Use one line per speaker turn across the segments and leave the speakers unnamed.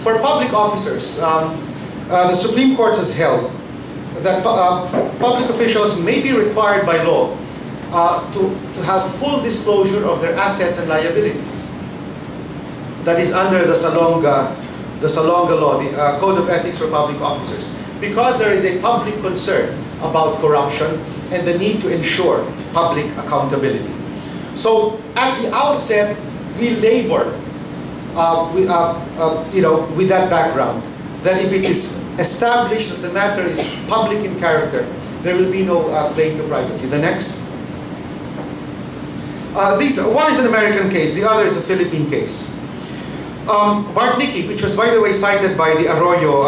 for public officers, the Supreme Court has held that public officials may be required by law to have full disclosure of their assets and liabilities. That is under the Salonga law, the Code of Ethics for Public Officers, because there is a public concern about corruption and the need to ensure public accountability. So at the outset, we labor with that background, that if it is established that the matter is public in character, there will be no claim to privacy. The next. One is an American case, the other is a Philippine case. Bartnicki, which was, by the way, cited by the Arroyo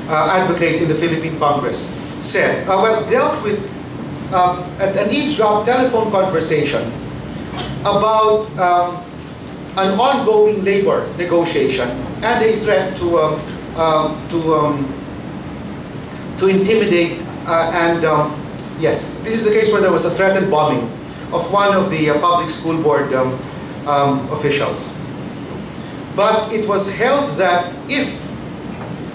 advocates in the Philippine Congress, said, dealt with an eavesdrop telephone conversation about an ongoing labor negotiation and a threat to intimidate yes, this is the case where there was a threatened bombing of one of the public school board officials. But it was held that if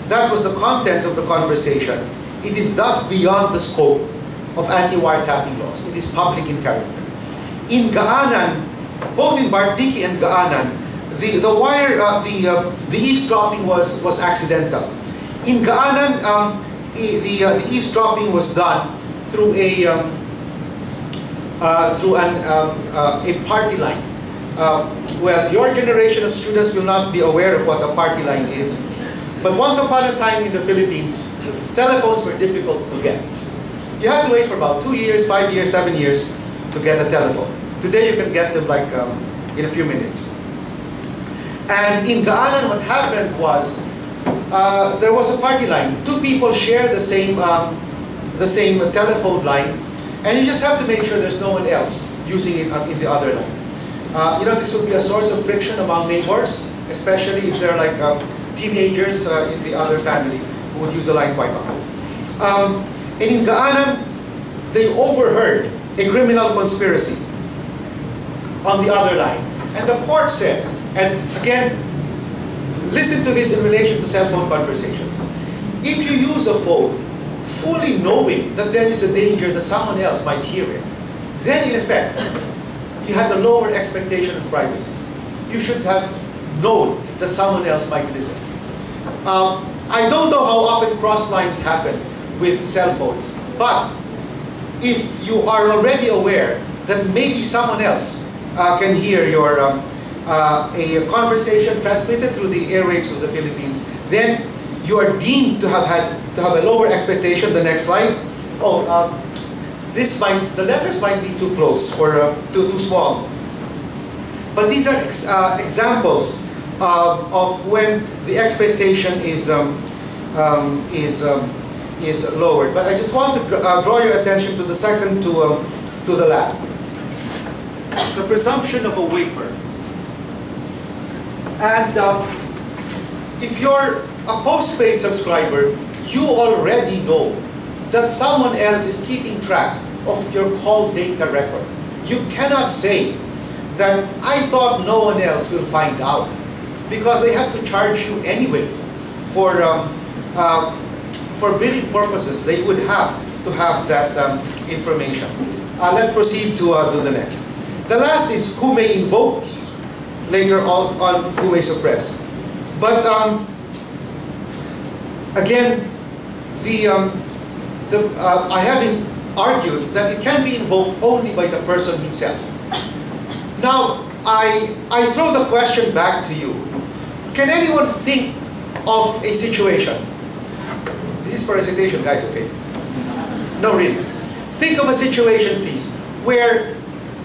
that was the content of the conversation, it is thus beyond the scope of anti-wiretapping laws. It is public in character. In Gaanan, both in Bartnicki and Gaanan, the eavesdropping was accidental. In Gaanan, the eavesdropping was done through a party line. Well, your generation of students will not be aware of what a party line is. But once upon a time in the Philippines, telephones were difficult to get. You had to wait for about 2 years, 5 years, 7 years to get a telephone. Today you can get them like in a few minutes. And in Gaanan, what happened was there was a party line. Two people share the same telephone line, and you just have to make sure there's no one else using it in the other line. This would be a source of friction among neighbors, especially if they're like teenagers in the other family who would use a line quite often. And in Gaanan, they overheard a criminal conspiracy on the other line. And the court says, and again, listen to this in relation to cell phone conversations. If you use a phone fully knowing that there is a danger that someone else might hear it, then in effect, you have a lower expectation of privacy. You should have known that someone else might listen. I don't know how often cross lines happen with cell phones, but if you are already aware that maybe someone else can hear your a conversation transmitted through the airwaves of the Philippines, then you are deemed to have a lower expectation. The next slide. The letters might be too close or too small. But these are examples of when the expectation is lowered. But I just want to draw your attention to the second to the last. The presumption of a waiver. And if you're a postpaid subscriber, you already know that someone else is keeping track of your call data record. You cannot say that I thought no one else will find out, because they have to charge you anyway for billing purposes. They would have to have that information. Let's proceed to the next. The last is who may invoke, later on who may suppress. But again, I have argued that it can be invoked only by the person himself. Now, I throw the question back to you. Can anyone think of a situation? This is for recitation, guys, okay? No, really. Think of a situation, please, where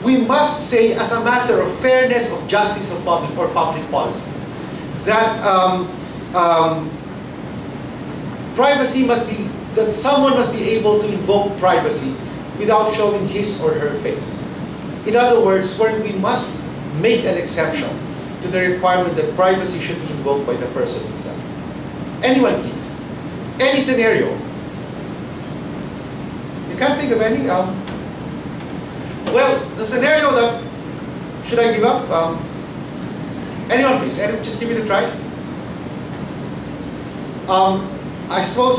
we must say, as a matter of fairness, of justice, of public policy, that privacy must be, that someone must be able to invoke privacy without showing his or her face. In other words, where we must make an exception to the requirement that privacy should be invoked by the person himself. Anyone, please. Any scenario. You can't think of any? Well, the scenario that, should I give up? Anyone, please? Just give it a try. I suppose,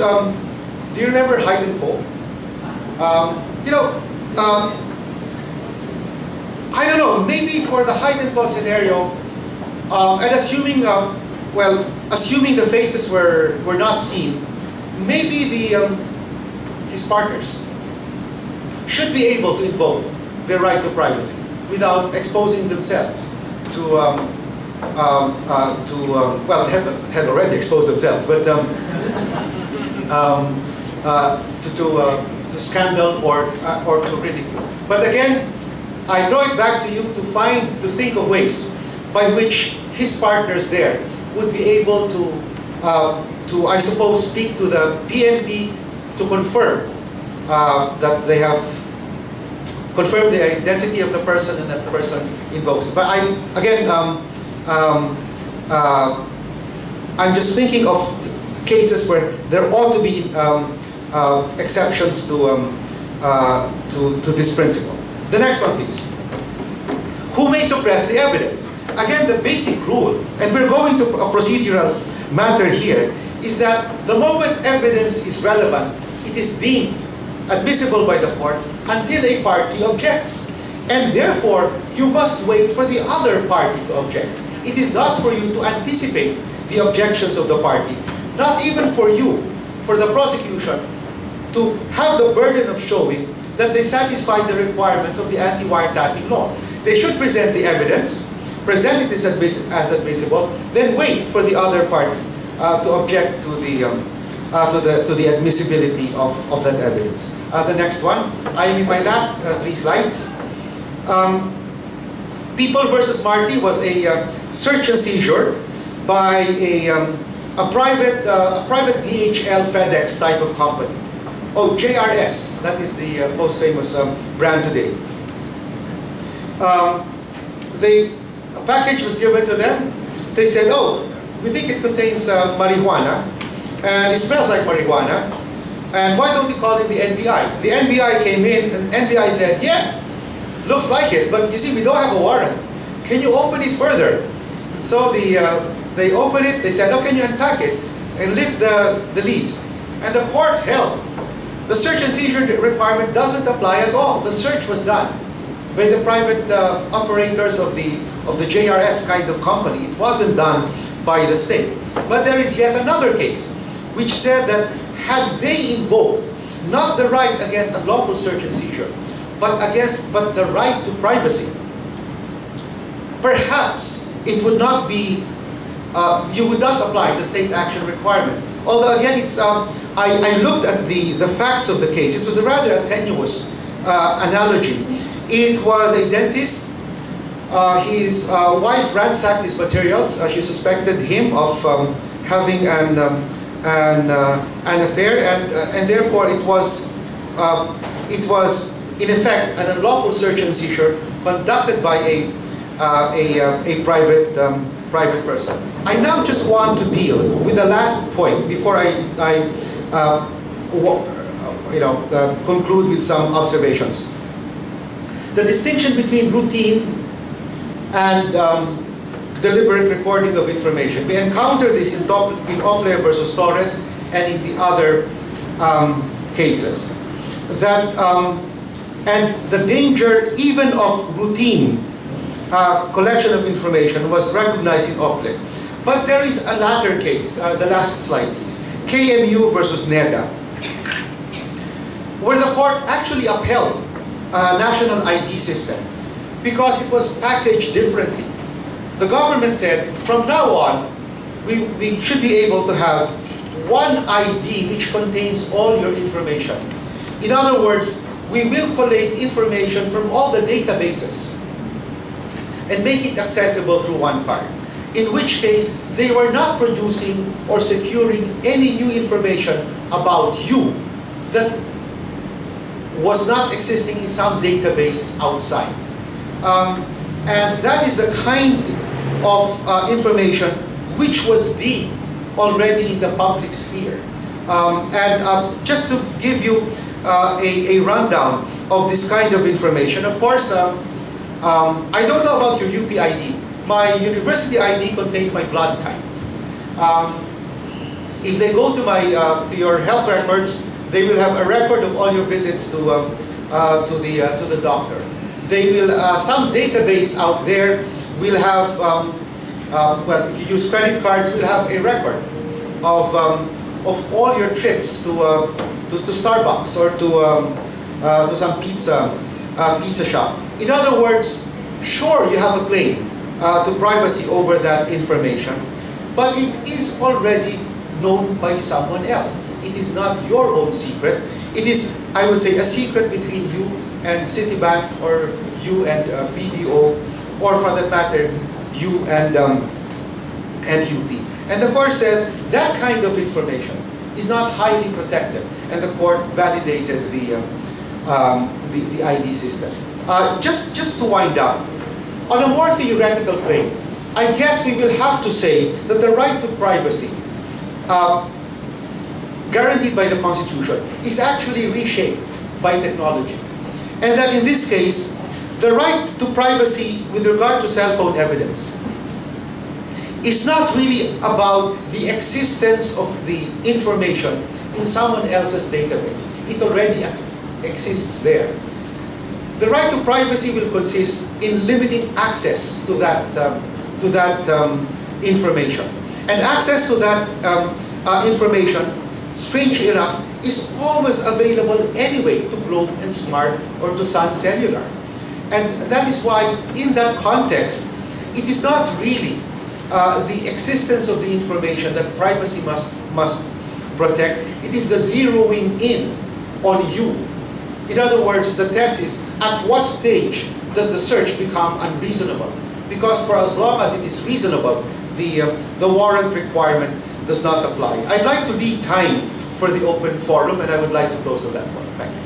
do you remember hide and poke? You know, I don't know, maybe for the hide and poke scenario, and assuming, assuming the faces were not seen, maybe his partners should be able to invoke their right to privacy without exposing themselves to, well, had already exposed themselves, but to scandal or to ridicule. But again, I throw it back to you to think of ways by which his partners there would be able to I suppose, speak to the PNP to confirm that they have confirmed the identity of the person and that the person invokes it. But I'm just thinking of cases where there ought to be exceptions to this principle. The next one, please. Who may suppress the evidence? Again, the basic rule, and we're going to a procedural matter here, is that the moment evidence is relevant, it is deemed admissible by the court until a party objects. And therefore, you must wait for the other party to object. It is not for you to anticipate the objections of the party, not even for you, for the prosecution, to have the burden of showing that they satisfy the requirements of the anti-wiretapping law. They should present the evidence, present it as admissible, then wait for the other party to object to the admissibility of that evidence. The next one, I am in my last 3 slides. People versus Marty was a search and seizure by a private DHL FedEx type of company. Oh, JRS, that is the most famous brand today. A package was given to them. They said, oh, we think it contains marijuana, and it smells like marijuana, and why don't we call it the NBI? The NBI came in, and the NBI said, yeah, looks like it, but you see, we don't have a warrant. Can you open it further? So they opened it, they said, oh, can you unpack it and lift the leaves? And the court held the search and seizure requirement doesn't apply at all. The search was done by the private operators of the JRS kind of company. It wasn't done by the state. But there is yet another case which said that had they invoked not the right against unlawful search and seizure, but the right to privacy, perhaps it would not be, you would not apply the state action requirement. Although again, it's, I looked at the facts of the case. It was a rather tenuous analogy. It was a dentist. His wife ransacked his materials. She suspected him of having an affair, and therefore it was in effect an unlawful search and seizure conducted by a private person. I now just want to deal with the last point before I conclude with some observations. The distinction between routine and deliberate recording of information. We encounter this in Ople versus Torres and in the other cases. That and the danger even of routine collection of information was recognized in Ople. But there is a latter case, the last slide please, KMU versus NEDA, where the court actually upheld a national ID system because it was packaged differently. The government said, from now on, we should be able to have one ID which contains all your information. In other words, we will collate information from all the databases and make it accessible through one card. In which case, they were not producing or securing any new information about you that was not existing in some database outside. And that is the kind of information which was deemed already in the public sphere. Just to give you a rundown of this kind of information, of course, I don't know about your UP ID. My university ID contains my blood type. If they go to to your health records, they will have a record of all your visits to the doctor. They will some database out there will have well, if you use credit cards, will have a record of all your trips to Starbucks or to some pizza shop. In other words, sure, you have a claim to privacy over that information, but it is already known by someone else. It is not your own secret. It is, I would say, a secret between you and Citibank, or you and BDO, or for that matter, you and UP. And the court says that kind of information is not highly protected, and the court validated the ID system. Just to wind up, on a more theoretical claim, I guess we will have to say that the right to privacy guaranteed by the Constitution is actually reshaped by technology. And that in this case, the right to privacy with regard to cell phone evidence is not really about the existence of the information in someone else's database. It already exists there. The right to privacy will consist in limiting access to that information. And access to that information, strangely enough, is always available anyway to Globe and Smart or to Sun Cellular. And that is why, in that context, it is not really the existence of the information that privacy must protect. It is the zeroing in on you. In other words, the test is, at what stage does the search become unreasonable? Because for as long as it is reasonable, the warrant requirement does not apply. I'd like to leave time for the open forum, and I would like to close on that point. Thank you.